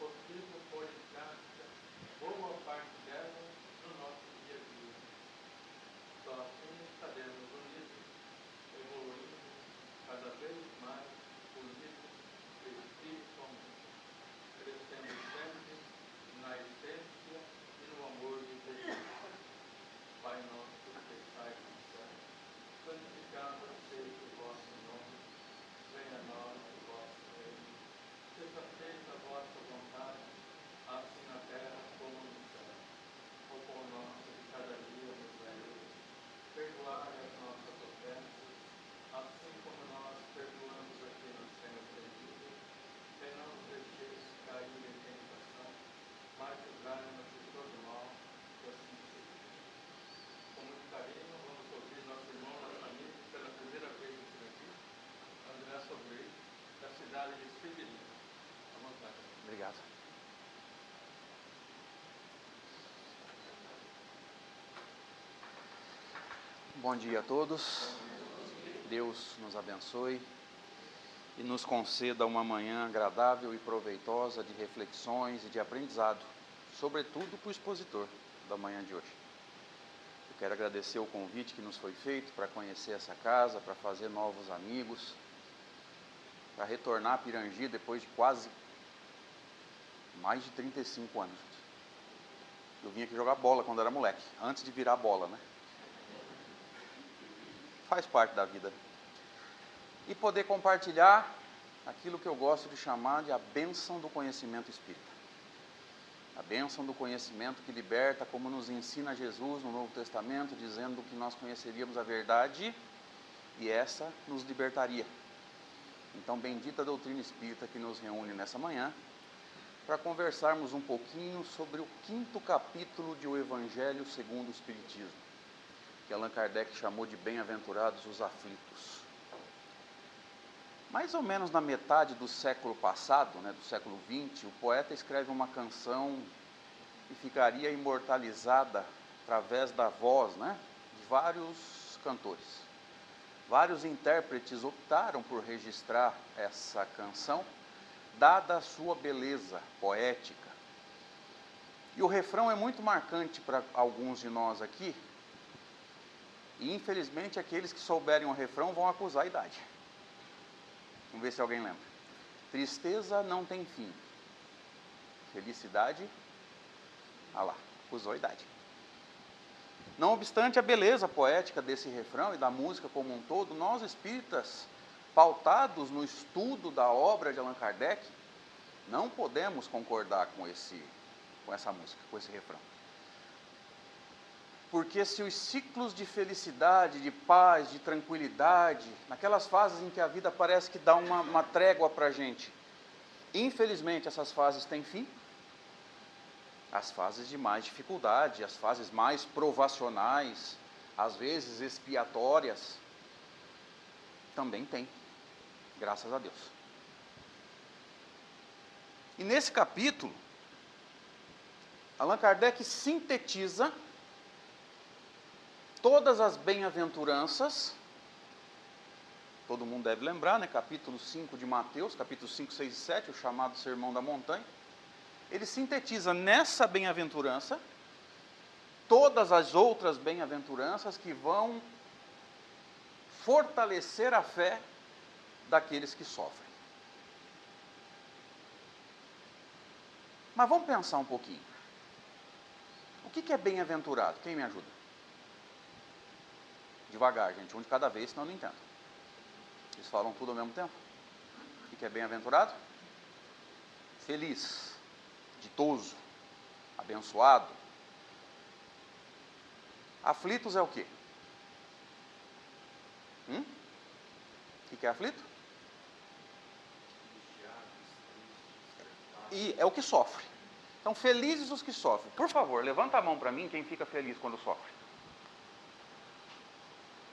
possível, pôr em prática boa parte dela no nosso dia a dia. Só assim estaremos unidos, evoluindo cada vez mais, unidos espiritualmente, crescendo sempre na essência e no amor de Deus. Pai nosso que estais no céu, santificado seja o vosso nome, venha a nós o vosso reino, seja feita a vossa vontade, assim na terra como no céu. O pão nosso de cada dia nos dai hoje, perdoai as nossas ofensas, assim como nós perdoamos a quem nos tem ofendido, e não nos deixeis cair em tentação, mas livrai-nos de todo mal, e assim seja. Com muito carinho, vamos ouvir nosso irmão na família, pela primeira vez aqui, André Sobreiro, da cidade de Severino. À vontade. Obrigado. Bom dia a todos. Deus nos abençoe e nos conceda uma manhã agradável e proveitosa de reflexões e de aprendizado, sobretudo para o expositor da manhã de hoje. Eu quero agradecer o convite que nos foi feito para conhecer essa casa, para fazer novos amigos, para retornar a Pirangi depois de quase mais de 35 anos. Eu vim aqui jogar bola quando era moleque, antes de virar bola, né? Faz parte da vida. E poder compartilhar aquilo que eu gosto de chamar de a bênção do conhecimento espírita. A bênção do conhecimento que liberta, como nos ensina Jesus no Novo Testamento, dizendo que nós conheceríamos a verdade e essa nos libertaria. Então, bendita a doutrina espírita que nos reúne nessa manhã, para conversarmos um pouquinho sobre o 5º capítulo de O Evangelho segundo o Espiritismo, que Allan Kardec chamou de Bem-aventurados os aflitos. Mais ou menos na metade do século passado, do século XX, o poeta escreve uma canção que ficaria imortalizada através da voz, de vários cantores. Vários intérpretes optaram por registrar essa canção, dada a sua beleza poética. E o refrão é muito marcante para alguns de nós aqui, e infelizmente aqueles que souberem o refrão vão acusar a idade. Vamos ver se alguém lembra. Tristeza não tem fim. Felicidade, acusou a idade. Não obstante a beleza poética desse refrão e da música como um todo, nós espíritas, pautados no estudo da obra de Allan Kardec, não podemos concordar com essa música, com esse refrão. Porque se os ciclos de felicidade, de paz, de tranquilidade, naquelas fases em que a vida parece que dá uma trégua para a gente, infelizmente essas fases têm fim, as fases de mais dificuldade, as fases mais provacionais, às vezes expiatórias, também tem, graças a Deus. E nesse capítulo, Allan Kardec sintetiza todas as bem-aventuranças, todo mundo deve lembrar, capítulo 5 de Mateus, capítulo 5, 6 e 7, o chamado Sermão da Montanha. Ele sintetiza nessa bem-aventurança todas as outras bem-aventuranças que vão fortalecer a fé daqueles que sofrem. Mas vamos pensar um pouquinho. O que é bem-aventurado? Quem me ajuda? Devagar, gente, um de cada vez, senão eu não entendo. Eles falam tudo ao mesmo tempo. O que é bem-aventurado? Feliz, ditoso, abençoado. Aflitos é o quê? O que é aflito? E é o que sofre. Então, felizes os que sofrem. Por favor, levanta a mão para mim quem fica feliz quando sofre.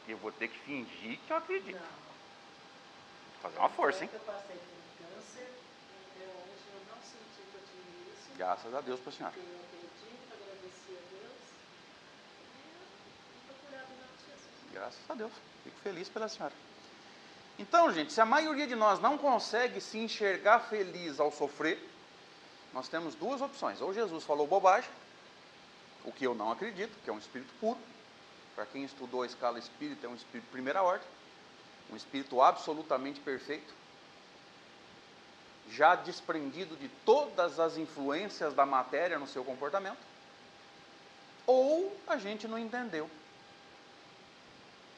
Eu vou ter que fingir que eu acredito. Não. Vou fazer uma força, hein? Eu passei por câncer, até hoje eu não senti que eu tinha isso. Graças a Deus para a senhora. Eu acredito, agradeci a Deus. E estou curado em nome de Jesus. Graças a Deus. Fico feliz pela senhora. Então, gente, se a maioria de nós não consegue se enxergar feliz ao sofrer, nós temos duas opções. Ou Jesus falou bobagem, o que eu não acredito, que é um espírito puro. Para quem estudou a escala espírita, é um espírito de primeira ordem, um espírito absolutamente perfeito, já desprendido de todas as influências da matéria no seu comportamento. Ou a gente não entendeu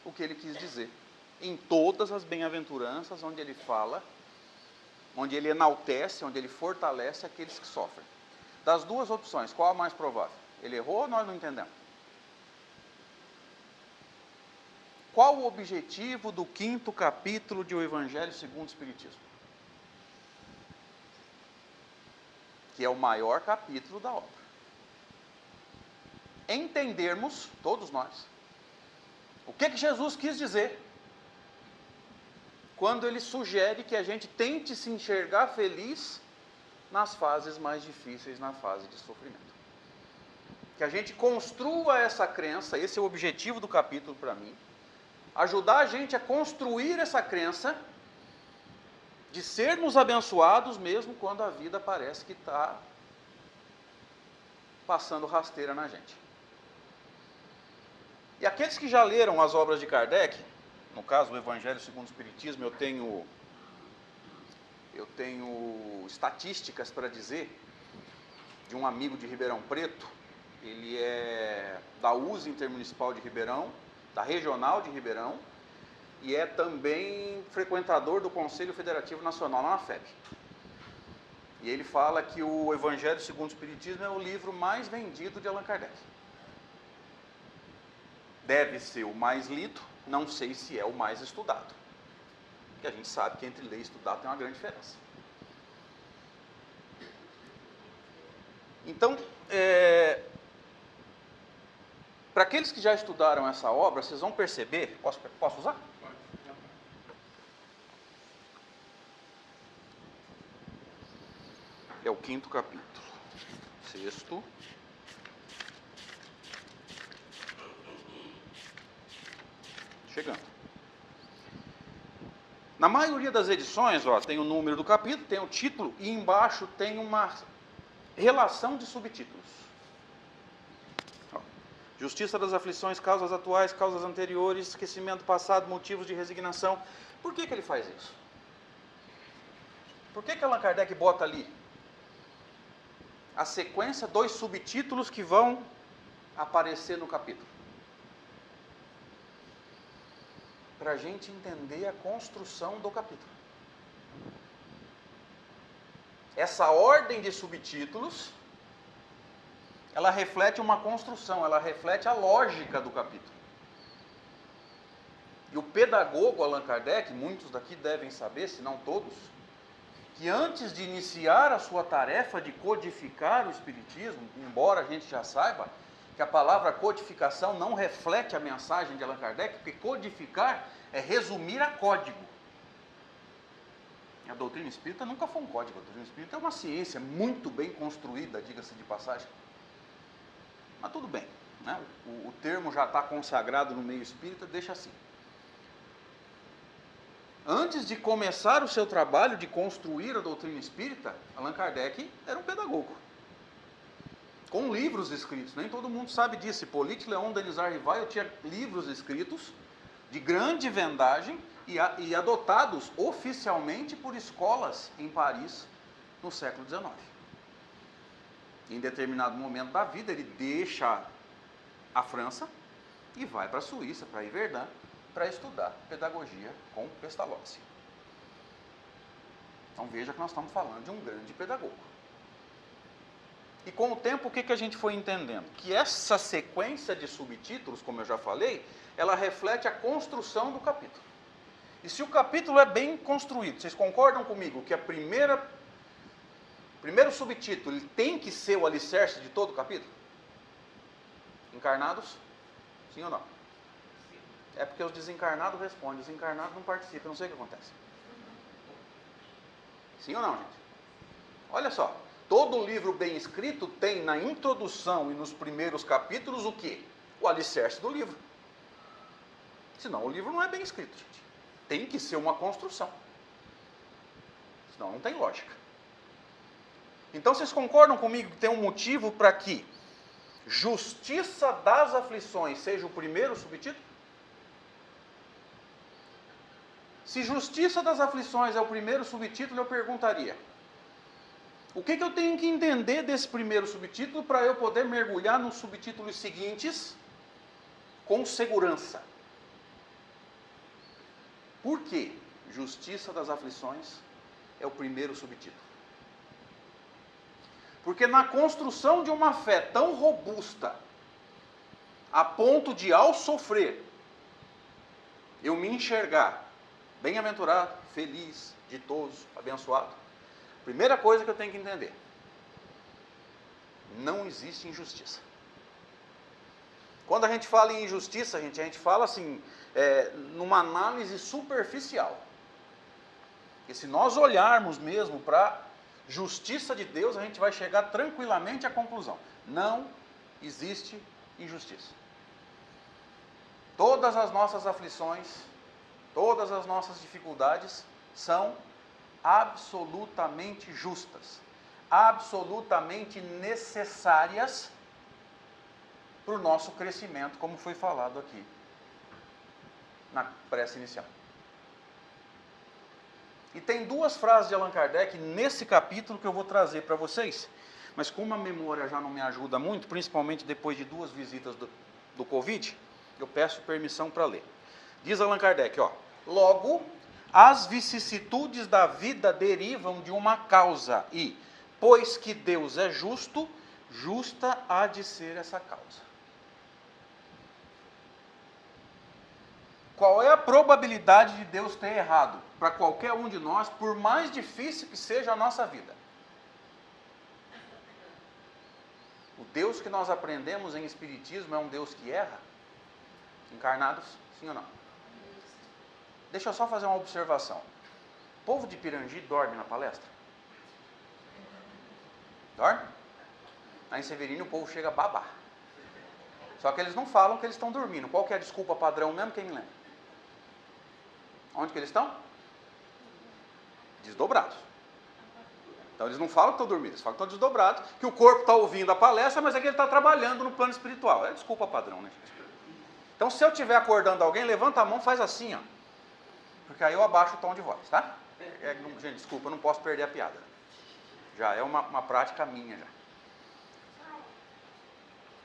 o que ele quis dizer em todas as bem-aventuranças, onde ele fala, onde ele enaltece, onde ele fortalece aqueles que sofrem. Das duas opções, qual a mais provável? Ele errou ou nós não entendemos? Qual o objetivo do 5º capítulo de O Evangelho segundo o Espiritismo? Que é o maior capítulo da obra. Entendermos, todos nós, o que Jesus quis dizer quando ele sugere que a gente tente se enxergar feliz nas fases mais difíceis, na fase de sofrimento. Que a gente construa essa crença, esse é o objetivo do capítulo para mim, ajudar a gente a construir essa crença de sermos abençoados mesmo quando a vida parece que está passando rasteira na gente. E aqueles que já leram as obras de Kardec, no caso o Evangelho segundo o Espiritismo, eu tenho estatísticas para dizer de um amigo de Ribeirão Preto. Ele é da USE Intermunicipal de Ribeirão, da Regional de Ribeirão, e é também frequentador do Conselho Federativo Nacional, lá na FEB. E ele fala que o Evangelho segundo o Espiritismo é o livro mais vendido de Allan Kardec. Deve ser o mais lido, não sei se é o mais estudado. Porque a gente sabe que entre ler e estudar tem uma grande diferença. Então, para aqueles que já estudaram essa obra, vocês vão perceber... Posso usar? É o 5º capítulo. 6º. Chegando. Na maioria das edições, tem o número do capítulo, tem o título e embaixo tem uma relação de subtítulos. Justiça das aflições, causas atuais, causas anteriores, esquecimento passado, motivos de resignação. Por que ele faz isso? Por que Allan Kardec bota ali a sequência, 2 subtítulos que vão aparecer no capítulo? Para a gente entender a construção do capítulo. Essa ordem de subtítulos, ela reflete uma construção, ela reflete a lógica do capítulo. E o pedagogo Allan Kardec, muitos daqui devem saber, se não todos, que antes de iniciar a sua tarefa de codificar o Espiritismo, embora a gente já saiba que a palavra codificação não reflete a mensagem de Allan Kardec, porque codificar é resumir a código. A doutrina espírita nunca foi um código, a doutrina espírita é uma ciência muito bem construída, diga-se de passagem. Mas tudo bem, né? O termo já está consagrado no meio espírita, deixa assim. Antes de começar o seu trabalho de construir a doutrina espírita, Allan Kardec era um pedagogo, com livros escritos. Nem todo mundo sabe disso. Hippolyte Léon Denis Rivail tinha livros escritos de grande vendagem e adotados oficialmente por escolas em Paris no século XIX. Em determinado momento da vida, ele deixa a França e vai para a Suíça, para Yverdun, para estudar pedagogia com Pestalozzi. Então veja que nós estamos falando de um grande pedagogo. E com o tempo, o que a gente foi entendendo? Que essa sequência de subtítulos, como eu já falei, ela reflete a construção do capítulo. E se o capítulo é bem construído, vocês concordam comigo que primeiro subtítulo ele tem que ser o alicerce de todo o capítulo? Encarnados? Sim ou não? É porque os desencarnados respondem, os encarnados não participam, eu não sei o que acontece. Sim ou não, gente? Olha só, todo livro bem escrito tem na introdução e nos primeiros capítulos o quê? O alicerce do livro. Senão o livro não é bem escrito, gente. Tem que ser uma construção. Senão não tem lógica. Então vocês concordam comigo que tem um motivo para que justiça das aflições seja o primeiro subtítulo? Se justiça das aflições é o primeiro subtítulo, eu perguntaria: o que eu tenho que entender desse primeiro subtítulo para eu poder mergulhar nos subtítulos seguintes com segurança? Por que justiça das aflições é o primeiro subtítulo? Porque na construção de uma fé tão robusta, a ponto de, ao sofrer, eu me enxergar bem-aventurado, feliz, ditoso, abençoado, primeira coisa que eu tenho que entender: não existe injustiça. Quando a gente fala em injustiça, a gente fala assim, numa análise superficial. Porque se nós olharmos mesmo para a justiça de Deus, a gente vai chegar tranquilamente à conclusão: não existe injustiça. Todas as nossas aflições, todas as nossas dificuldades são absolutamente justas, absolutamente necessárias para o nosso crescimento, como foi falado aqui na prece inicial. E tem duas frases de Allan Kardec nesse capítulo que eu vou trazer para vocês, mas como a memória já não me ajuda muito, principalmente depois de 2 visitas do Covid, eu peço permissão para ler. Diz Allan Kardec, logo, as vicissitudes da vida derivam de uma causa e, pois que Deus é justo, justa há de ser essa causa. Qual é a probabilidade de Deus ter errado para qualquer um de nós, por mais difícil que seja a nossa vida? O Deus que nós aprendemos em Espiritismo é um Deus que erra? Encarnados, sim ou não? Deixa eu só fazer uma observação. O povo de Pirangi dorme na palestra? Dorme? Lá em Severino o povo chega a babar. Só que eles não falam que eles estão dormindo. Qual que é a desculpa padrão mesmo? Quem me lembra? Onde que eles estão? Desdobrados. Então eles não falam que estão dormindo, eles falam que estão desdobrados, que o corpo está ouvindo a palestra, mas é que ele está trabalhando no plano espiritual. É desculpa padrão, né? Então se eu estiver acordando alguém, levanta a mão, faz assim, porque aí eu abaixo o tom de voz, tá? Gente, desculpa, eu não posso perder a piada. Já é uma prática minha já.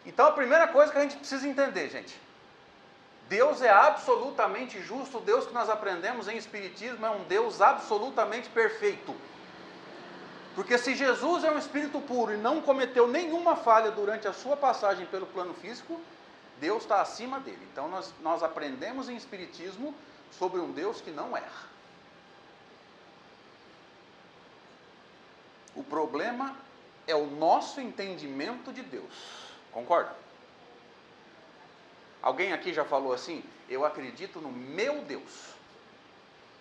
Então a primeira coisa que a gente precisa entender, gente: Deus é absolutamente justo. O Deus que nós aprendemos em Espiritismo é um Deus absolutamente perfeito. Porque se Jesus é um espírito puro e não cometeu nenhuma falha durante a sua passagem pelo plano físico, Deus está acima dele. Então nós aprendemos em Espiritismo sobre um Deus que não erra. O problema é o nosso entendimento de Deus. Concorda? Alguém aqui já falou assim: eu acredito no meu Deus.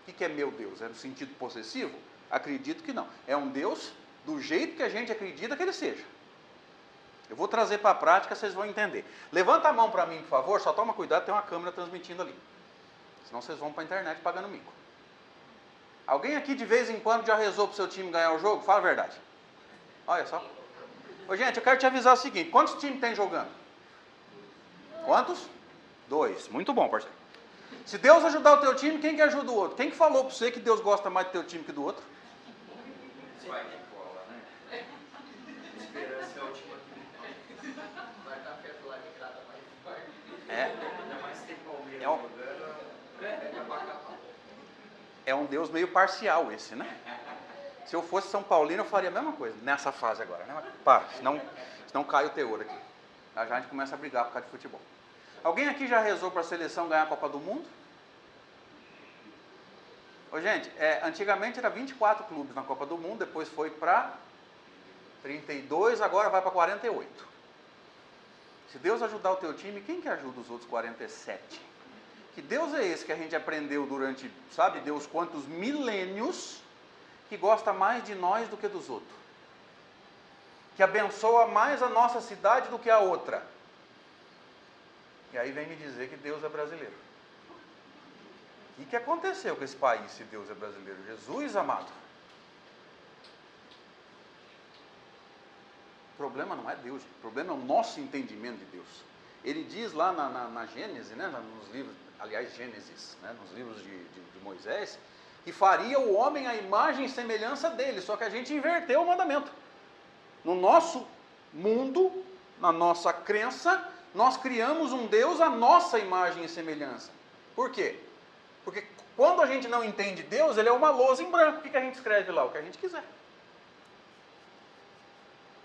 O que é meu Deus? É no sentido possessivo? Acredito que não. É um Deus do jeito que a gente acredita que ele seja. Eu vou trazer para a prática, vocês vão entender. Levanta a mão para mim, por favor. Só toma cuidado, tem uma câmera transmitindo ali. Senão vocês vão para a internet pagando mico. Alguém aqui de vez em quando já rezou para o seu time ganhar o jogo? Fala a verdade. Olha só. Ô, gente, eu quero te avisar o seguinte: quantos times tem jogando? Quantos? 2. Muito bom, parceiro. Se Deus ajudar o teu time, quem que ajuda o outro? Quem que falou para você que Deus gosta mais do teu time que do outro? Vai que cola, né? Esperança é o time aqui. Vai dar perto lá de cada mais forte. Ainda mais que tem Palmeiras jogando. É um Deus meio parcial esse, né? Se eu fosse São Paulino, eu faria a mesma coisa, nessa fase agora, né? Para, senão cai o teor aqui. Já a gente começa a brigar por causa de futebol. Alguém aqui já rezou para a seleção ganhar a Copa do Mundo? Ô, gente, antigamente era 24 clubes na Copa do Mundo, depois foi para 32, agora vai para 48. Se Deus ajudar o teu time, quem que ajuda os outros 47? Que Deus é esse que a gente aprendeu durante, sabe Deus quantos milênios, que gosta mais de nós do que dos outros? Que abençoa mais a nossa cidade do que a outra. E aí vem me dizer que Deus é brasileiro. O que aconteceu com esse país se Deus é brasileiro? Jesus amado. O problema não é Deus, o problema é o nosso entendimento de Deus. Ele diz lá na Gênesis, né, nos livros, aliás, Gênesis, né, nos livros de Moisés, que faria o homem à imagem e semelhança dele, só que a gente inverteu o mandamento. No nosso mundo, na nossa crença, nós criamos um Deus à nossa imagem e semelhança. Por quê? Porque quando a gente não entende Deus, ele é uma lousa em branco. O que a gente escreve lá? O que a gente quiser.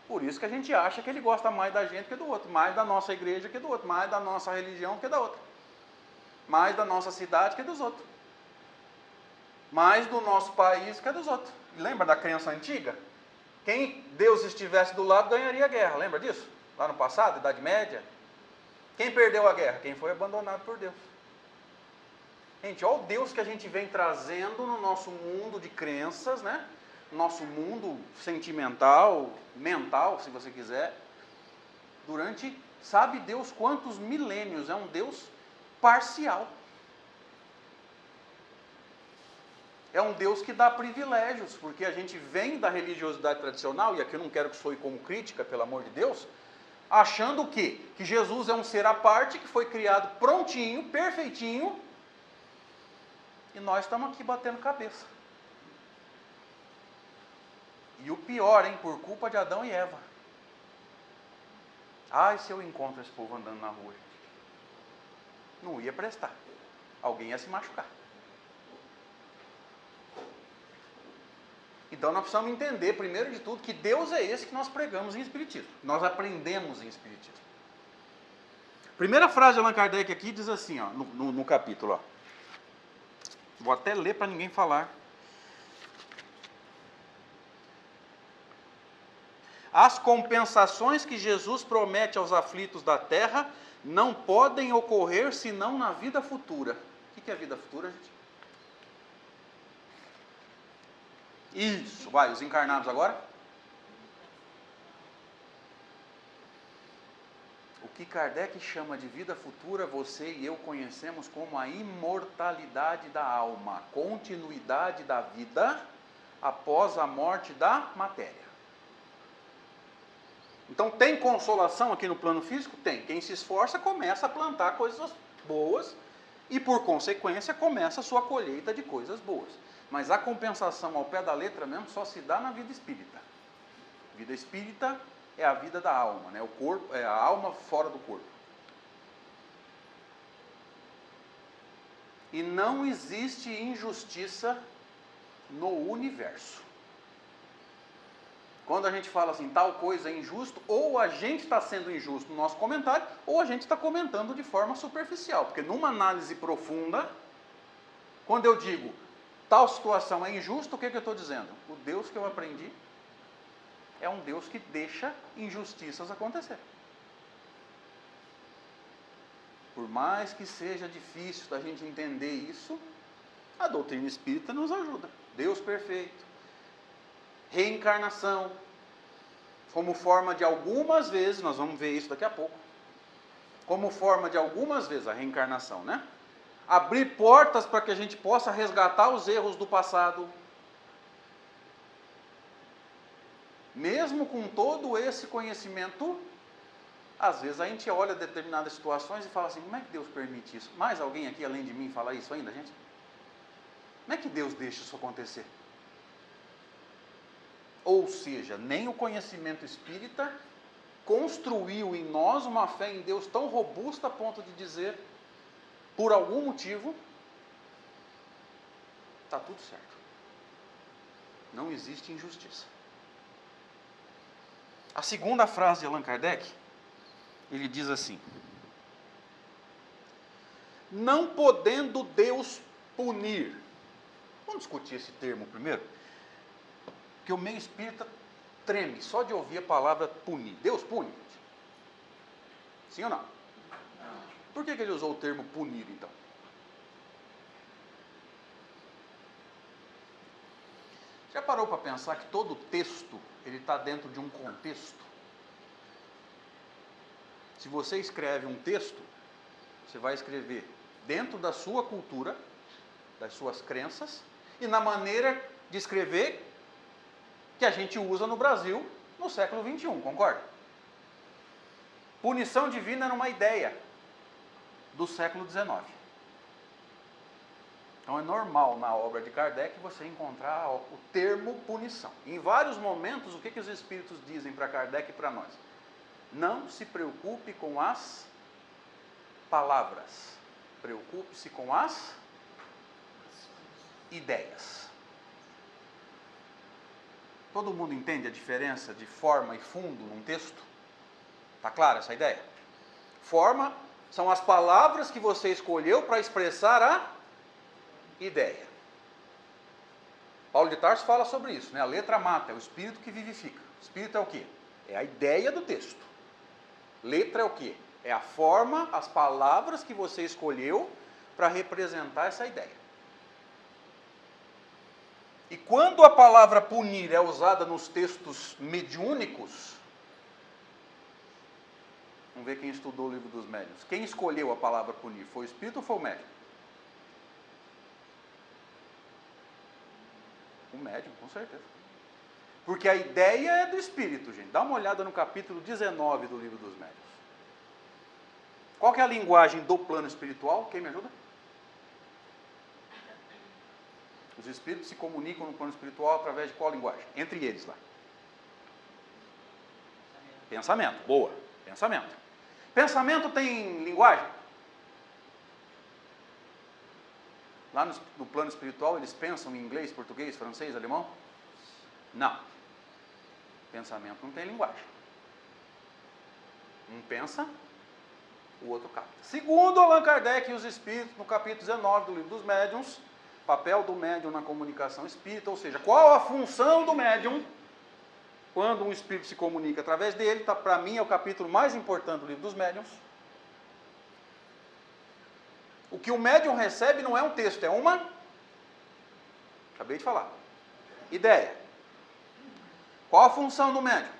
Por isso que a gente acha que ele gosta mais da gente que do outro, mais da nossa igreja que do outro, mais da nossa religião que da outra, mais da nossa cidade que dos outros, mais do nosso país que dos outros. Lembra da crença antiga? Quem Deus estivesse do lado ganharia a guerra, lembra disso? Lá no passado, Idade Média. Quem perdeu a guerra? Quem foi abandonado por Deus. Gente, olha o Deus que a gente vem trazendo no nosso mundo de crenças, né? Nosso mundo sentimental, mental, se você quiser, durante, sabe Deus quantos milênios, é um Deus parcial. É um Deus que dá privilégios, porque a gente vem da religiosidade tradicional, e aqui eu não quero que soe como crítica, pelo amor de Deus, achando o quê? Que Jesus é um ser à parte, que foi criado prontinho, perfeitinho, e nós estamos aqui batendo cabeça. E o pior, hein, por culpa de Adão e Eva. Ai, se eu encontro esse povo andando na rua, não ia prestar. Alguém ia se machucar. Então nós precisamos entender, primeiro de tudo, que Deus é esse que nós pregamos em Espiritismo. Nós aprendemos em Espiritismo. Primeira frase de Allan Kardec aqui diz assim, ó, no capítulo. Ó. Vou até ler para ninguém falar. As compensações que Jesus promete aos aflitos da terra não podem ocorrer senão na vida futura. O que é a vida futura, gente? Isso, vai, os encarnados agora. O que Kardec chama de vida futura, você e eu conhecemos como a imortalidade da alma, a continuidade da vida após a morte da matéria. Então tem consolação aqui no plano físico? Tem. Quem se esforça começa a plantar coisas boas e por consequência começa a sua colheita de coisas boas. Mas a compensação ao pé da letra mesmo só se dá na vida espírita. Vida espírita é a vida da alma, né? O corpo, é a alma fora do corpo. E não existe injustiça no universo. Quando a gente fala assim, tal coisa é injusto, ou a gente está sendo injusto no nosso comentário, ou a gente está comentando de forma superficial. Porque numa análise profunda, quando eu digo, tal situação é injusta, o que eu estou dizendo? O Deus que eu aprendi é um Deus que deixa injustiças acontecer. Por mais que seja difícil da gente entender isso, a doutrina espírita nos ajuda. Deus perfeito. Reencarnação, como forma de algumas vezes, nós vamos ver isso daqui a pouco, como forma de algumas vezes a reencarnação, né? Abrir portas para que a gente possa resgatar os erros do passado. Mesmo com todo esse conhecimento, às vezes a gente olha determinadas situações e fala assim, como é que Deus permite isso? Mais alguém aqui além de mim fala isso ainda, gente? Como é que Deus deixa isso acontecer? Ou seja, nem o conhecimento espírita construiu em nós uma fé em Deus tão robusta a ponto de dizer, por algum motivo, está tudo certo. Não existe injustiça. A segunda frase de Allan Kardec, ele diz assim, não podendo Deus punir. Vamos discutir esse termo primeiro? Porque o meio espírita treme só de ouvir a palavra punir. Deus pune? Sim ou não? Por que ele usou o termo punir, então? Já parou para pensar que todo texto ele está dentro de um contexto? Se você escreve um texto, você vai escrever dentro da sua cultura, das suas crenças, e na maneira de escrever que a gente usa no Brasil no século XXI, concorda? Punição divina era uma ideia do século XIX. Então é normal na obra de Kardec você encontrar o termo punição. Em vários momentos, o que os espíritos dizem para Kardec e para nós? Não se preocupe com as palavras, preocupe-se com as ideias. Todo mundo entende a diferença de forma e fundo num texto? Está clara essa ideia? Forma são as palavras que você escolheu para expressar a ideia. Paulo de Tarso fala sobre isso, né? A letra mata, é o espírito que vivifica. O espírito é o quê? É a ideia do texto. Letra é o quê? É a forma, as palavras que você escolheu para representar essa ideia. E quando a palavra punir é usada nos textos mediúnicos, vamos ver quem estudou o livro dos médiuns. Quem escolheu a palavra punir? Foi o espírito ou foi o médium? O médium, com certeza. Porque a ideia é do espírito, gente. Dá uma olhada no capítulo 19 do livro dos médiuns. Qual que é a linguagem do plano espiritual? Quem me ajuda? Os espíritos se comunicam no plano espiritual através de qual linguagem? Entre eles lá. Pensamento. Boa. Pensamento. Pensamento tem linguagem? Lá no plano espiritual eles pensam em inglês, português, francês, alemão? Não. Pensamento não tem linguagem. Um pensa, o outro capta. Segundo Allan Kardec e os espíritos, no capítulo 19 do livro dos médiuns, papel do médium na comunicação espírita, ou seja, qual a função do médium quando um espírito se comunica através dele, tá, para mim é o capítulo mais importante do livro dos médiuns. O que o médium recebe não é um texto, é uma, acabei de falar, ideia. Qual a função do médium?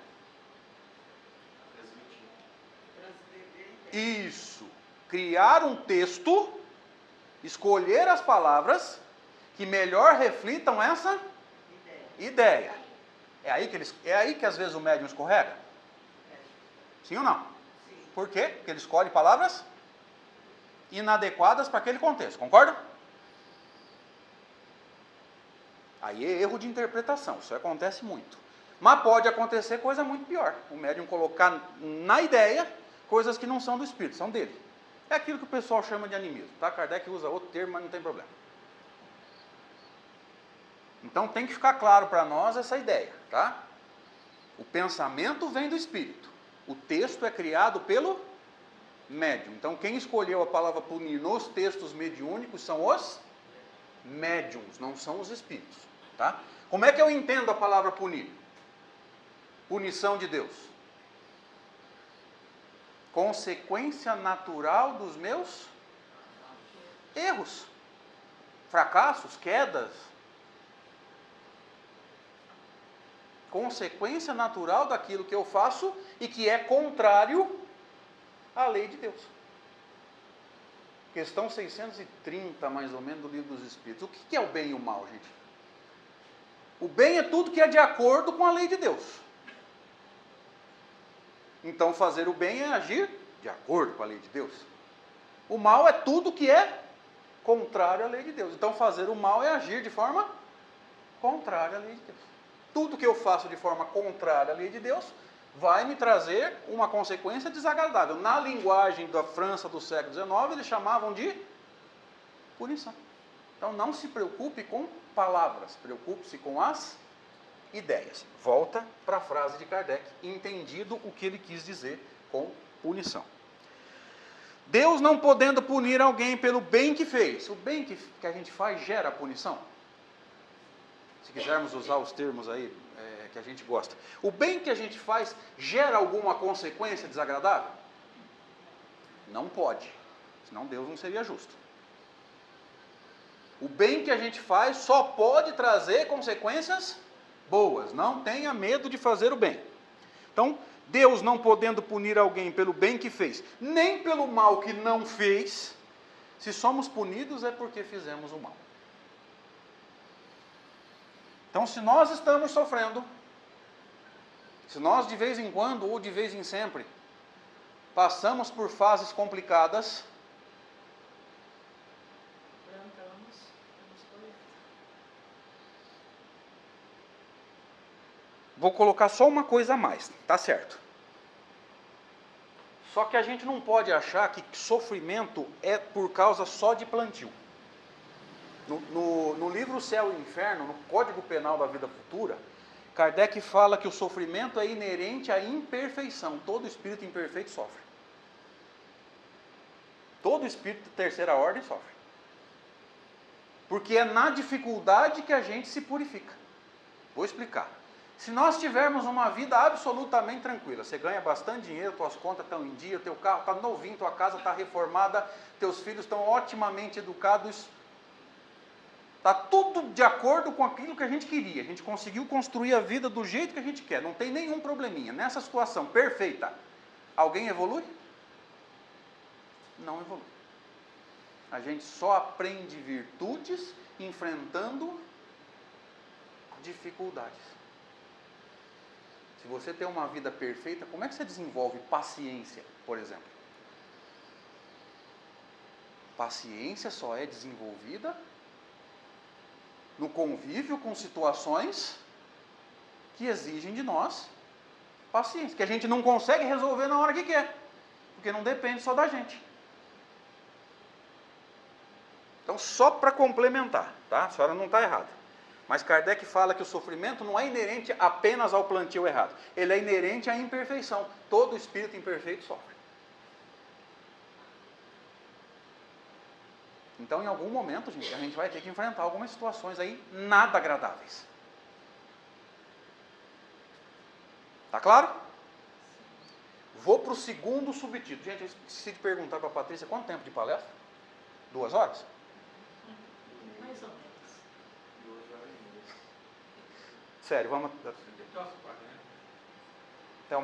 Isso, criar um texto, escolher as palavras que melhor reflitam essa ideia. É aí que às vezes o médium escorrega? Sim ou não? Sim. Por quê? Porque ele escolhe palavras inadequadas para aquele contexto, concorda? Aí é erro de interpretação, isso acontece muito. Mas pode acontecer coisa muito pior. O médium colocar na ideia coisas que não são do espírito, são dele. É aquilo que o pessoal chama de animismo, tá? Kardec usa outro termo, mas não tem problema. Então tem que ficar claro para nós essa ideia, tá? O pensamento vem do espírito. O texto é criado pelo médium. Então quem escolheu a palavra punir nos textos mediúnicos são os médiums, não são os espíritos, tá? Como é que eu entendo a palavra punir? Punição de Deus. Consequência natural dos meus erros, fracassos, quedas. Consequência natural daquilo que eu faço e que é contrário à lei de Deus. Questão 630, mais ou menos, do Livro dos Espíritos. O que é o bem e o mal, gente? O bem é tudo que é de acordo com a lei de Deus. Então, fazer o bem é agir de acordo com a lei de Deus. O mal é tudo que é contrário à lei de Deus. Então, fazer o mal é agir de forma contrária à lei de Deus. Tudo que eu faço de forma contrária à lei de Deus vai me trazer uma consequência desagradável. Na linguagem da França do século XIX, eles chamavam de punição. Então, não se preocupe com palavras, preocupe-se com as ideias. Volta para a frase de Kardec, entendido o que ele quis dizer com punição. Deus não podendo punir alguém pelo bem que fez. O bem que a gente faz gera punição? Se quisermos usar os termos aí que a gente gosta. O bem que a gente faz gera alguma consequência desagradável? Não pode, senão Deus não seria justo. O bem que a gente faz só pode trazer consequências boas. Não tenha medo de fazer o bem. Então, Deus não podendo punir alguém pelo bem que fez, nem pelo mal que não fez, se somos punidos é porque fizemos o mal. Então, se nós estamos sofrendo, Se nós de vez em quando ou de vez em sempre passamos por fases complicadas, Plantamos, vamos colher. vou colocar só uma coisa a mais, tá certo? Só que a gente não pode achar que sofrimento é por causa só de plantio. No livro Céu e Inferno, no Código Penal da Vida Futura, Kardec fala que o sofrimento é inerente à imperfeição. Todo espírito imperfeito sofre. Todo espírito de terceira ordem sofre. Porque é na dificuldade que a gente se purifica. Vou explicar. Se nós tivermos uma vida absolutamente tranquila, você ganha bastante dinheiro, tuas contas estão em dia, teu carro está novinho, tua casa está reformada, teus filhos estão otimamente educados, está tudo de acordo com aquilo que a gente queria. A gente conseguiu construir a vida do jeito que a gente quer, não tem nenhum probleminha. Nessa situação perfeita, alguém evolui? Não evolui. A gente só aprende virtudes enfrentando dificuldades. Se você tem uma vida perfeita, como é que você desenvolve paciência, por exemplo? Paciência só é desenvolvida no convívio com situações que exigem de nós paciência, que a gente não consegue resolver na hora que quer, porque não depende só da gente. Então, só para complementar, tá? A senhora não está errada. Mas Kardec fala que o sofrimento não é inerente apenas ao plantio errado. Ele é inerente à imperfeição. Todo espírito imperfeito sofre. Então, em algum momento, gente, a gente vai ter que enfrentar algumas situações aí nada agradáveis. Tá claro? Vou para o segundo subtítulo. Gente, eu esqueci de perguntar para a Patrícia, quanto tempo de palestra? 2 horas? Mais ou menos. Sério, vamos até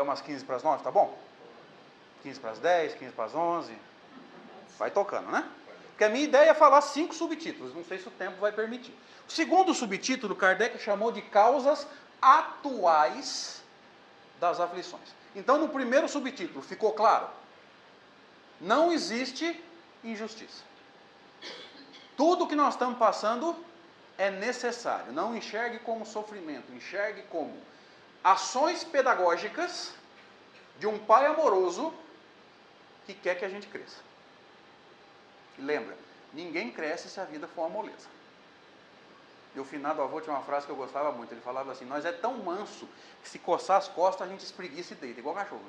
umas 15 para as 9, tá bom? 15 para as 10, 15 para as 11. Vai tocando, né? Porque a minha ideia é falar 5 subtítulos, não sei se o tempo vai permitir. O segundo subtítulo, Kardec chamou de causas atuais das aflições. Então, no primeiro subtítulo, ficou claro? Não existe injustiça. Tudo que nós estamos passando é necessário. Não enxergue como sofrimento, enxergue como ações pedagógicas de um pai amoroso que quer que a gente cresça. E lembra, ninguém cresce se a vida for uma moleza. E o finado avô tinha uma frase que eu gostava muito, ele falava assim: nós é tão manso que se coçar as costas a gente espreguiça e deita, igual cachorro.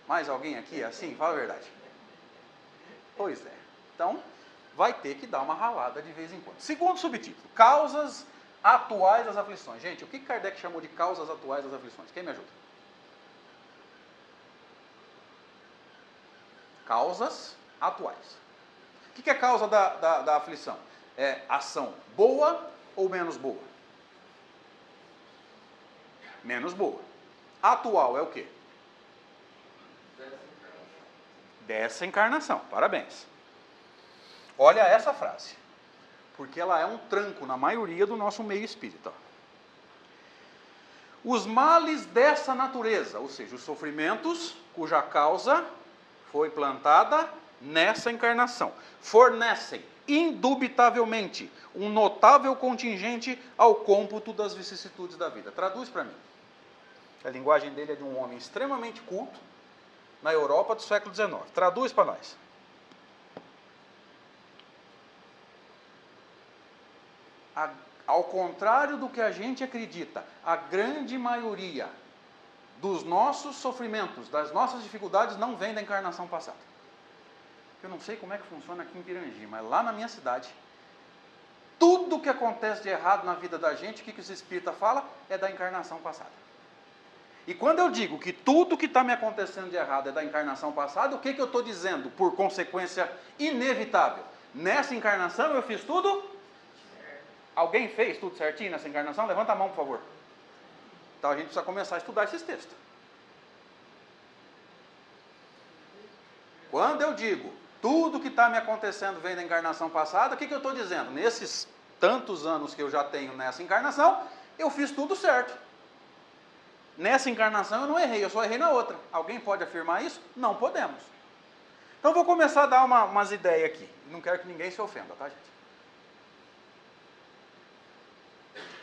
Mais alguém aqui é assim? Fala a verdade. Pois é. Então, vai ter que dar uma ralada de vez em quando. Segundo subtítulo, causas atuais das aflições. Gente, o que Kardec chamou de causas atuais das aflições? Quem me ajuda? Causas atuais. O que é causa da aflição? É ação boa ou menos boa? Menos boa. Atual é o quê? Dessa encarnação. Parabéns. Olha essa frase, porque ela é um tranco na maioria do nosso meio espírita. Os males dessa natureza, ou seja, os sofrimentos cuja causa foi plantada nessa encarnação, fornecem indubitavelmente um notável contingente ao cômputo das vicissitudes da vida. Traduz para mim. A linguagem dele é de um homem extremamente culto na Europa do século XIX. Traduz para nós. Ao contrário do que a gente acredita, a grande maioria dos nossos sofrimentos, das nossas dificuldades, não vem da encarnação passada. Eu não sei como é que funciona aqui em Pirangi, mas lá na minha cidade, tudo que acontece de errado na vida da gente, o que os espíritas falam, é da encarnação passada. E quando eu digo que tudo que está me acontecendo de errado é da encarnação passada, o que eu estou dizendo? Por consequência inevitável. Nessa encarnação eu fiz tudo? Alguém fez tudo certinho nessa encarnação? Levanta a mão, por favor. Então a gente precisa começar a estudar esses textos. Quando eu digo tudo que está me acontecendo vem da encarnação passada, o que eu estou dizendo? Nesses tantos anos que eu já tenho nessa encarnação, eu fiz tudo certo. Nessa encarnação eu não errei, eu só errei na outra. Alguém pode afirmar isso? Não podemos. Então eu vou começar a dar umas ideias aqui. Não quero que ninguém se ofenda, tá, gente?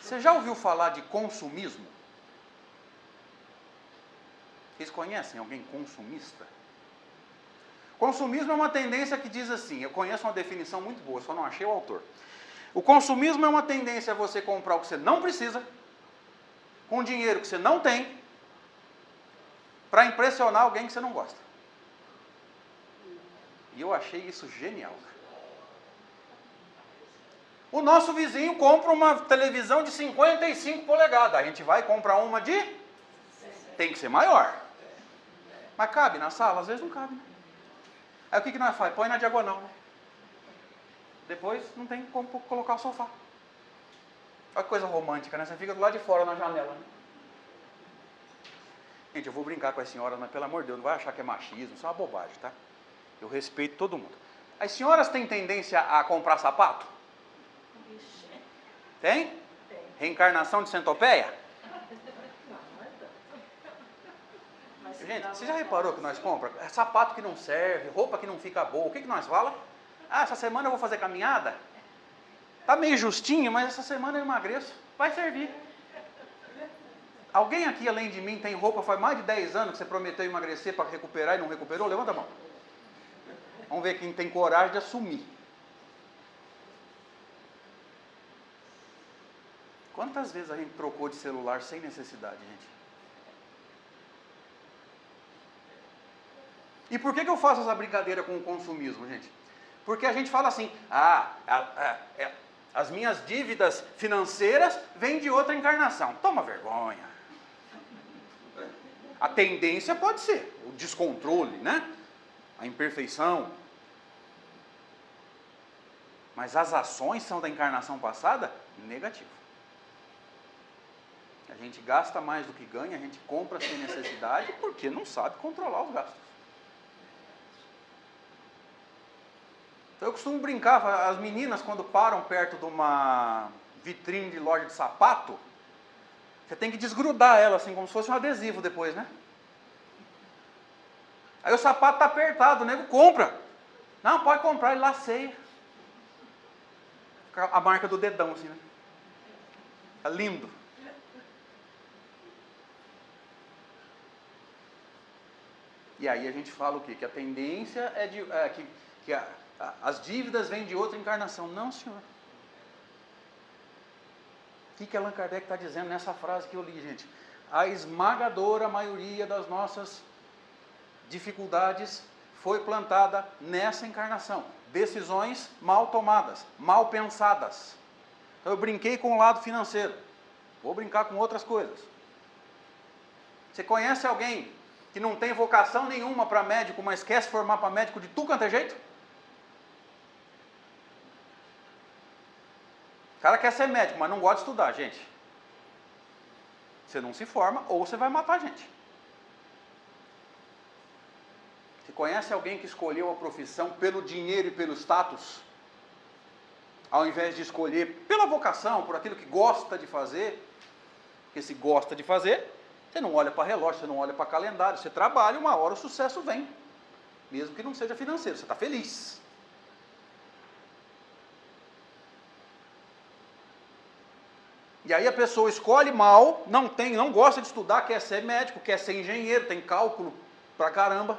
Você já ouviu falar de consumismo? Vocês conhecem alguém consumista? Consumismo é uma tendência que diz assim, eu conheço uma definição muito boa, só não achei o autor. O consumismo é uma tendência a você comprar o que você não precisa, com dinheiro que você não tem, para impressionar alguém que você não gosta. E eu achei isso genial. O nosso vizinho compra uma televisão de 55 polegadas. A gente vai comprar uma de... Tem que ser maior. Mas cabe na sala? Às vezes não cabe, né? Aí o que nós fazemos? Põe na diagonal, né? Depois não tem como colocar o sofá. Olha que coisa romântica, né? Você fica do lado de fora na janela, né? Gente, eu vou brincar com as senhoras, mas pelo amor de Deus, não vai achar que é machismo, isso é uma bobagem, tá? Eu respeito todo mundo. As senhoras têm tendência a comprar sapato? Tem? Tem. Reencarnação de centopeia? Não é tanto. Mas se Gente, dá você já vontade. reparou que nós compramos? É sapato que não serve, roupa que não fica boa. O que nós fala? Ah, essa semana eu vou fazer caminhada. Tá meio justinho, mas essa semana eu emagreço. Vai servir. Alguém aqui, além de mim, tem roupa faz mais de 10 anos que você prometeu emagrecer para recuperar e não recuperou? Levanta a mão. Vamos ver quem tem coragem de assumir. Quantas vezes a gente trocou de celular sem necessidade, gente? E por que eu faço essa brincadeira com o consumismo, gente? Porque a gente fala assim, as minhas dívidas financeiras vêm de outra encarnação. Toma vergonha. A tendência pode ser o descontrole, né? A imperfeição. Mas as ações são da encarnação passada? Negativo. A gente gasta mais do que ganha, a gente compra sem necessidade porque não sabe controlar os gastos. Então eu costumo brincar, as meninas quando param perto de uma vitrine de loja de sapato, você tem que desgrudar ela assim, como se fosse um adesivo depois, né? Aí o sapato está apertado, o nego compra. Não, pode comprar, ele laceia. Fica a marca do dedão assim, né? É lindo. E aí a gente fala o quê? Que a tendência é que as dívidas vêm de outra encarnação. Não, senhor. O que Allan Kardec está dizendo nessa frase que eu li, gente? A esmagadora maioria das nossas dificuldades foi plantada nessa encarnação. Decisões mal tomadas, mal pensadas. Então eu brinquei com o lado financeiro. Vou brincar com outras coisas. Você conhece alguém que não tem vocação nenhuma para médico, mas quer se formar para médico de tudo quanto é jeito? O cara quer ser médico, mas não gosta de estudar, gente. Você não se forma ou você vai matar a gente. Você conhece alguém que escolheu a profissão pelo dinheiro e pelo status? Ao invés de escolher pela vocação, por aquilo que gosta de fazer? Porque se gosta de fazer, você não olha para relógio, você não olha para calendário, você trabalha, uma hora o sucesso vem. Mesmo que não seja financeiro, você está feliz. E aí a pessoa escolhe mal, não gosta de estudar, quer ser médico, quer ser engenheiro, tem cálculo pra caramba.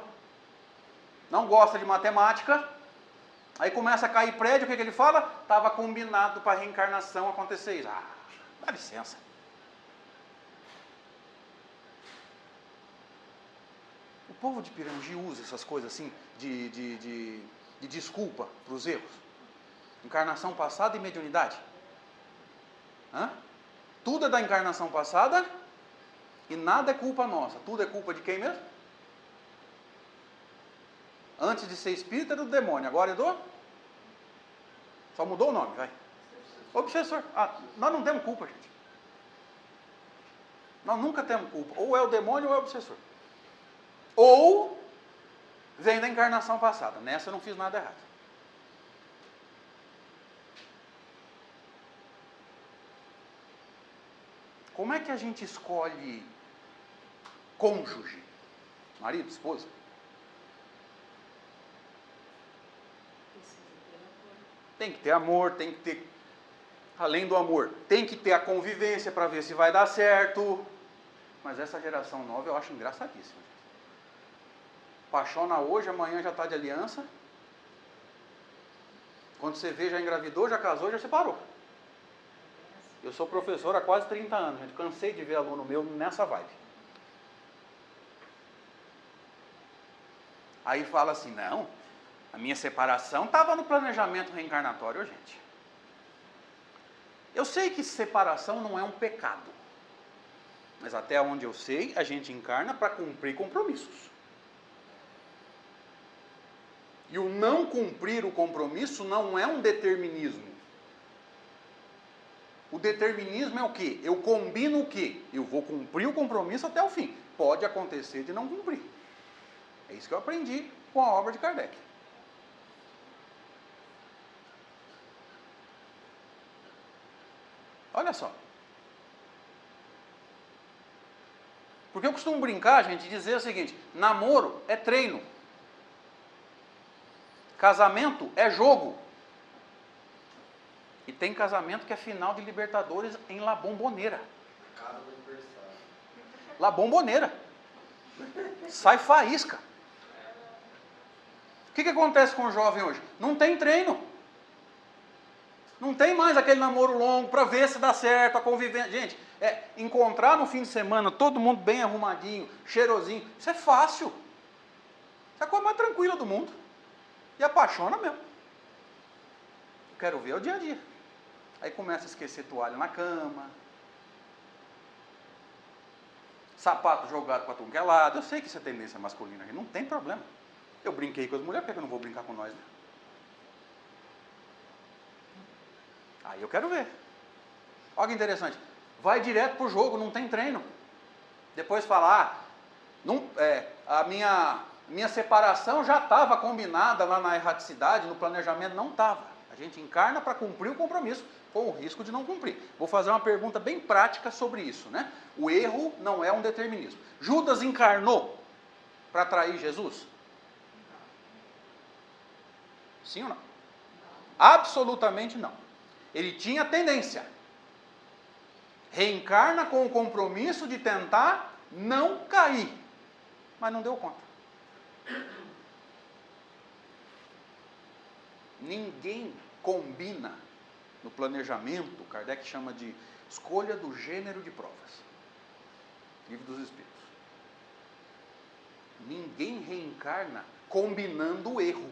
Não gosta de matemática. Aí começa a cair prédio, o que ele fala? Estava combinado para a reencarnação acontecer isso. Ah, dá licença. O povo de Pirangi usa essas coisas assim, de desculpa para os erros. Encarnação passada e mediunidade. Hã? Tudo é da encarnação passada e nada é culpa nossa. Tudo é culpa de quem mesmo? Antes de ser espírita era do demônio, agora é do... Só mudou o nome, vai. Obsessor. Nós não temos culpa, gente. Nós nunca temos culpa. Ou é o demônio ou é o obsessor. Ou vem da encarnação passada. Nessa eu não fiz nada errado. Como é que a gente escolhe cônjuge? Marido, esposa? Tem que ter amor, tem que ter, além do amor, tem que ter a convivência para ver se vai dar certo. Mas essa geração nova eu acho engraçadíssima. Apaixona hoje, amanhã já está de aliança. Quando você vê, já engravidou, já casou, já separou. Eu sou professor há quase 30 anos, gente. Cansei de ver aluno meu nessa vibe. Aí fala assim, não, a minha separação estava no planejamento reencarnatório, gente. Eu sei que separação não é um pecado. Mas até onde eu sei, a gente encarna para cumprir compromissos. E o não cumprir o compromisso não é um determinismo. O determinismo é o quê? Eu combino o quê? Eu vou cumprir o compromisso até o fim. Pode acontecer de não cumprir. É isso que eu aprendi com a obra de Kardec. Olha só. Porque eu costumo brincar, gente, e dizer o seguinte: namoro é treino. Casamento é jogo. E tem casamento que é final de Libertadores em La Bombonera. Casa do aniversário. La Bombonera. Sai faísca. O que acontece com o jovem hoje? Não tem treino. Não tem mais aquele namoro longo para ver se dá certo, a convivência. Gente, encontrar no fim de semana todo mundo bem arrumadinho, cheirosinho, isso é fácil. Isso é a coisa mais tranquila do mundo. E apaixona mesmo. Eu quero ver o dia a dia. Aí começa a esquecer toalha na cama, sapato jogado para tudo que é lado. Eu sei que isso é tendência masculina, não tem problema. Eu brinquei com as mulheres, por que eu não vou brincar com nós, né? Aí eu quero ver. Olha que interessante. Vai direto pro jogo, não tem treino. Depois fala, a minha separação já estava combinada lá na erraticidade, no planejamento, não estava. A gente encarna para cumprir o compromisso, com o risco de não cumprir. Vou fazer uma pergunta bem prática sobre isso, né? O erro não é um determinismo. Judas encarnou para trair Jesus? Sim ou não? Absolutamente não. Ele tinha tendência. Reencarna com o compromisso de tentar não cair. Mas não deu conta. Ninguém combina no planejamento, Kardec chama de escolha do gênero de provas. Livro dos Espíritos. Ninguém reencarna combinando o erro.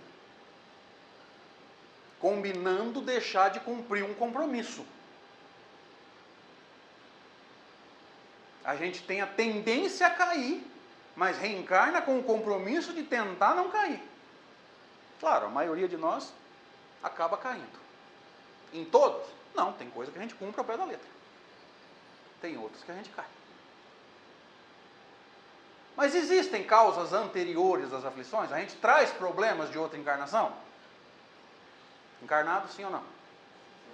Combinando deixar de cumprir um compromisso. A gente tem a tendência a cair, mas reencarna com o compromisso de tentar não cair. Claro, a maioria de nós acaba caindo. Em todos? Não, tem coisa que a gente cumpre ao pé da letra. Tem outras que a gente cai. Mas existem causas anteriores às aflições? A gente traz problemas de outra encarnação? Encarnado, sim ou não?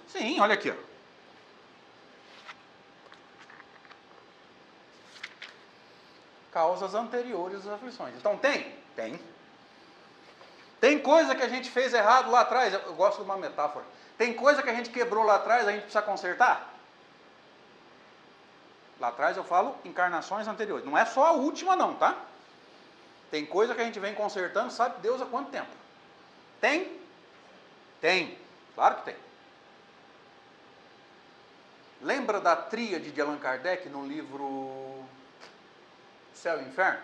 Sim, olha aqui, ó. Causas anteriores às aflições. Então tem? Tem. Tem coisa que a gente fez errado lá atrás. Eu gosto de uma metáfora. Tem coisa que a gente quebrou lá atrás, a gente precisa consertar? Lá atrás eu falo encarnações anteriores. Não é só a última não, tá? Tem coisa que a gente vem consertando, sabe Deus há quanto tempo? Tem? Tem. Claro que tem. Lembra da tríade de Allan Kardec no livro Céu e Inferno?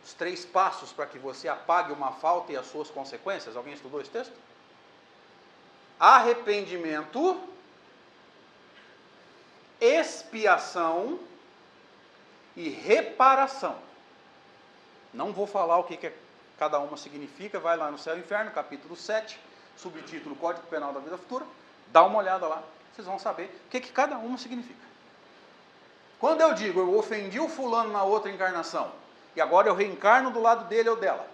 Os 3 passos para que você apague uma falta e as suas consequências. Alguém estudou esse texto? Arrependimento, expiação e reparação. Não vou falar o que cada uma significa, vai lá no Céu e Inferno, capítulo 7, subtítulo Código Penal da Vida Futura, dá uma olhada lá, vocês vão saber o que cada uma significa. Quando eu digo, eu ofendi o fulano na outra encarnação, e agora eu reencarno do lado dele ou dela,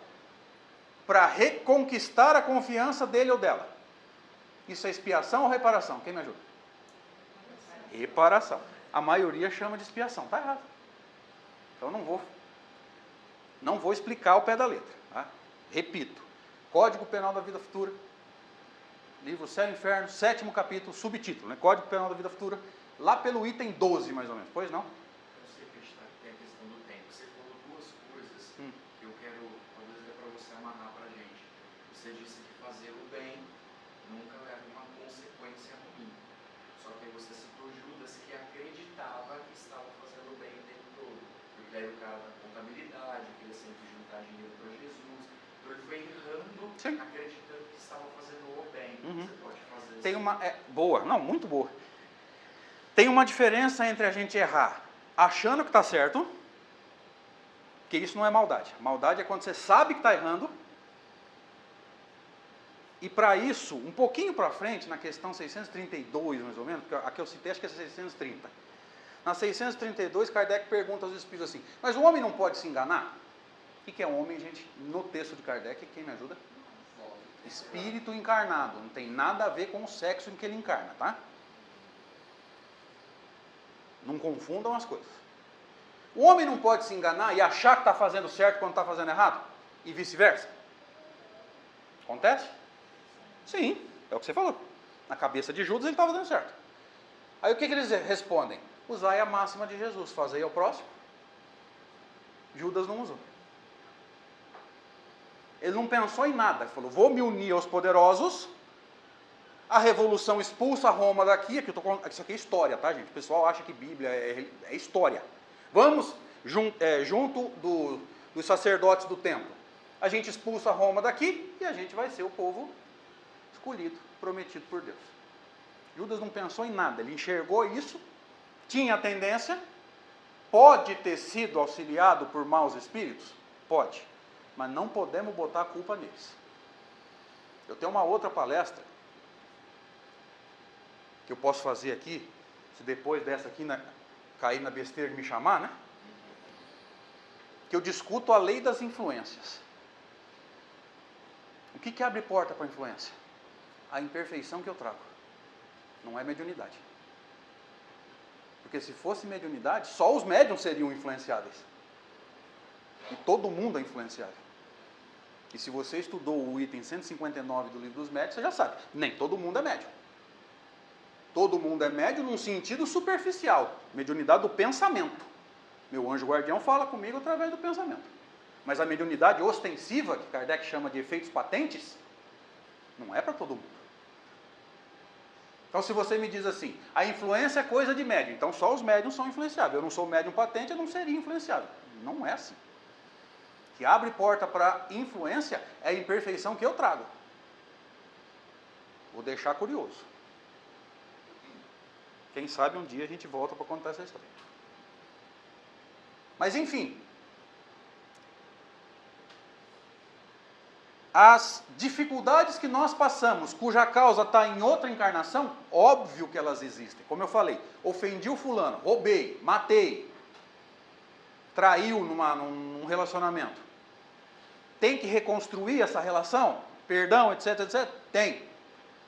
para reconquistar a confiança dele ou dela, isso é expiação ou reparação? Quem me ajuda? Reparação. A maioria chama de expiação. Está errado. Então não vou explicar o pé da letra. Tá? Repito. Código Penal da Vida Futura. Livro Céu e Inferno, 7º capítulo, subtítulo, né? Código Penal da Vida Futura. Lá pelo item 12, mais ou menos. Pois não? Eu sei que a gente tem a questão do tempo. Você falou duas coisas que eu quero, talvez, é para você amarrar para a gente. Você disse que fazer o bem nunca leva uma consequência ruim. Só que aí você citou Judas, que acreditava que estava fazendo o bem o tempo todo. Porque aí o cara da contabilidade, queria sempre juntar dinheiro para Jesus. Então ele foi errando, acreditando que estava fazendo o bem. Você pode fazer Tem isso. uma... boa, não, muito boa. Tem uma diferença entre a gente errar achando que está certo, que isso não é maldade. Maldade é quando você sabe que está errando. E para isso, um pouquinho para frente, na questão 632, mais ou menos, porque a que eu citei acho que é 630. Na 632, Kardec pergunta aos espíritos assim, mas o homem não pode se enganar? O que é um homem, gente? No texto de Kardec, quem me ajuda? Espírito encarnado, não tem nada a ver com o sexo em que ele encarna, tá? Não confundam as coisas. O homem não pode se enganar e achar que está fazendo certo quando está fazendo errado? E vice-versa? Acontece? Sim, é o que você falou. Na cabeça de Judas ele estava dando certo. Aí o que eles respondem? Usai a máxima de Jesus, fazei ao próximo. Judas não usou. Ele não pensou em nada. Ele falou, vou me unir aos poderosos. A revolução expulsa Roma daqui. Isso aqui é história, tá, gente? O pessoal acha que Bíblia é história. Vamos junto dos sacerdotes do templo. A gente expulsa Roma daqui e a gente vai ser o povo escolhido, prometido por Deus. Judas não pensou em nada. Ele enxergou isso, tinha a tendência, pode ter sido auxiliado por maus espíritos? Pode. Mas não podemos botar a culpa neles. Eu tenho uma outra palestra que eu posso fazer aqui, se depois dessa aqui cair na besteira de me chamar, né? Que eu discuto a lei das influências. O que abre porta para a influência? A imperfeição que eu trago. Não é mediunidade. Porque se fosse mediunidade, só os médiuns seriam influenciáveis. E todo mundo é influenciável. E se você estudou o item 159 do Livro dos Médiuns, você já sabe, nem todo mundo é médium. Todo mundo é médium num sentido superficial, mediunidade do pensamento. Meu anjo guardião fala comigo através do pensamento. Mas a mediunidade ostensiva, que Kardec chama de efeitos patentes, não é para todo mundo. Então se você me diz assim, a influência é coisa de médium, então só os médiums são influenciáveis. Eu não sou médium patente, eu não seria influenciável. Não é assim. O que abre porta para influência é a imperfeição que eu trago. Vou deixar curioso. Quem sabe um dia a gente volta para contar essa história. Mas enfim, as dificuldades que nós passamos, cuja causa está em outra encarnação, óbvio que elas existem. Como eu falei, ofendi o fulano, roubei, matei, traiu num relacionamento. Tem que reconstruir essa relação? Perdão, etc, etc? Tem.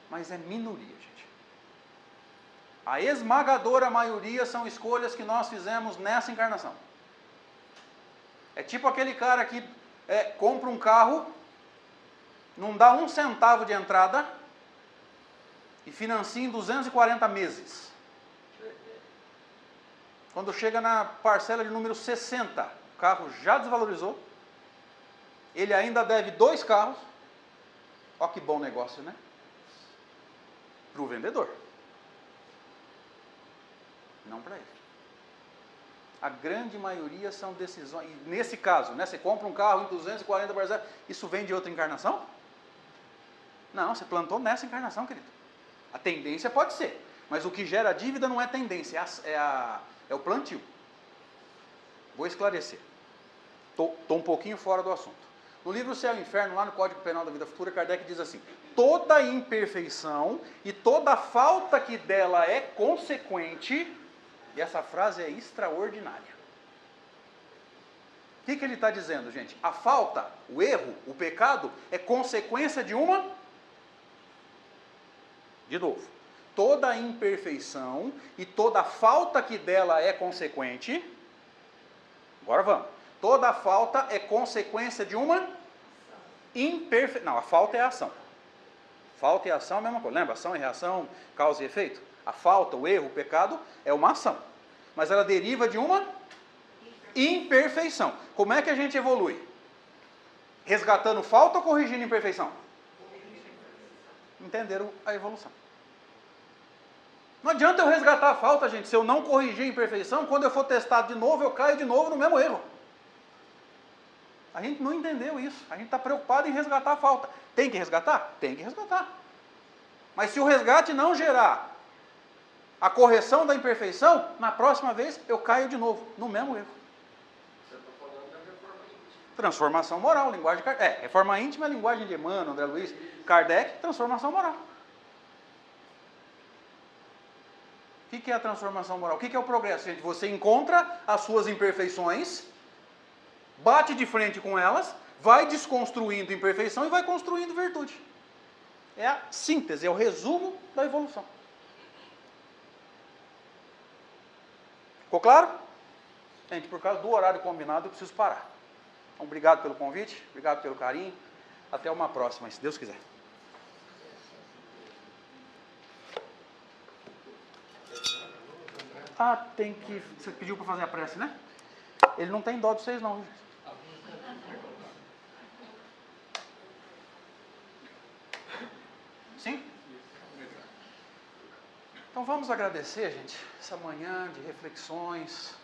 Mas é minoria, gente. A esmagadora maioria são escolhas que nós fizemos nessa encarnação. É tipo aquele cara que compra um carro, não dá um centavo de entrada e financia em 240 meses. Quando chega na parcela de número 60, o carro já desvalorizou, ele ainda deve 2 carros. Olha que bom negócio, né? Para o vendedor. Não para ele. A grande maioria são decisões. E nesse caso, né, você compra um carro em 240 parcelas, isso vem de outra encarnação? Não, você plantou nessa encarnação, querido. A tendência pode ser. Mas o que gera dívida não é tendência, é o plantio. Vou esclarecer. Estou um pouquinho fora do assunto. No livro Céu e Inferno, lá no Código Penal da Vida Futura, Kardec diz assim, toda imperfeição e toda falta que dela é consequente, e essa frase é extraordinária. O que ele está dizendo, gente? A falta, o erro, o pecado, é consequência de uma... De novo, toda imperfeição e toda falta que dela é consequente. Agora vamos. Toda falta é consequência de uma imperfeição. Não, a falta é a ação. Falta e ação é a mesma coisa. Lembra? Ação e reação, causa e efeito. A falta, o erro, o pecado é uma ação. Mas ela deriva de uma imperfeição. Como é que a gente evolui? Resgatando falta ou corrigindo imperfeição? Entenderam a evolução. Não adianta eu resgatar a falta, gente, se eu não corrigir a imperfeição, quando eu for testado de novo, eu caio de novo no mesmo erro. A gente não entendeu isso. A gente está preocupado em resgatar a falta. Tem que resgatar? Tem que resgatar. Mas se o resgate não gerar a correção da imperfeição, na próxima vez eu caio de novo no mesmo erro. Você está falando da reforma íntima. Transformação moral, linguagem de Kardec. Reforma íntima é linguagem de Emmanuel, André Luiz, Kardec, transformação moral. O que é a transformação moral? O que é o progresso, gente? Você encontra as suas imperfeições, bate de frente com elas, vai desconstruindo imperfeição e vai construindo virtude. É a síntese, é o resumo da evolução. Ficou claro? Gente, por causa do horário combinado, eu preciso parar. Então, obrigado pelo convite, obrigado pelo carinho. Até uma próxima, se Deus quiser. Ah, tem que... Você pediu para fazer a prece, né? Ele não tem dó de vocês, não. Sim? Então vamos agradecer, gente, essa manhã de reflexões,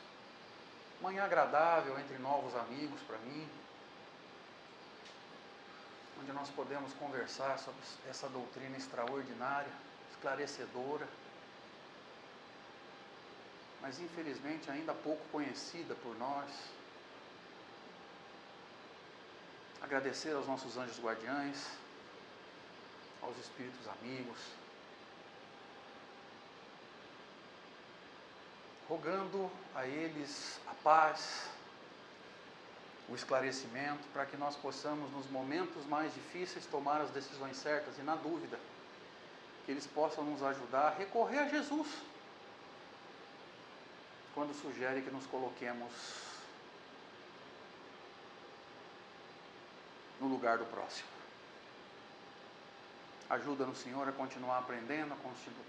manhã agradável entre novos amigos para mim, onde nós podemos conversar sobre essa doutrina extraordinária, esclarecedora, mas infelizmente ainda pouco conhecida por nós. Agradecer aos nossos anjos guardiães, aos espíritos amigos, rogando a eles a paz, o esclarecimento, para que nós possamos, nos momentos mais difíceis, tomar as decisões certas e, na dúvida, que eles possam nos ajudar a recorrer a Jesus, quando sugere que nos coloquemos no lugar do próximo. Ajuda-nos, Senhor, a continuar aprendendo, a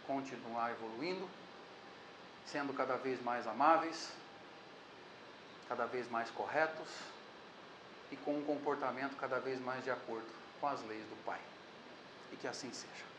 continuar evoluindo, sendo cada vez mais amáveis, cada vez mais corretos e com um comportamento cada vez mais de acordo com as leis do Pai. E que assim seja.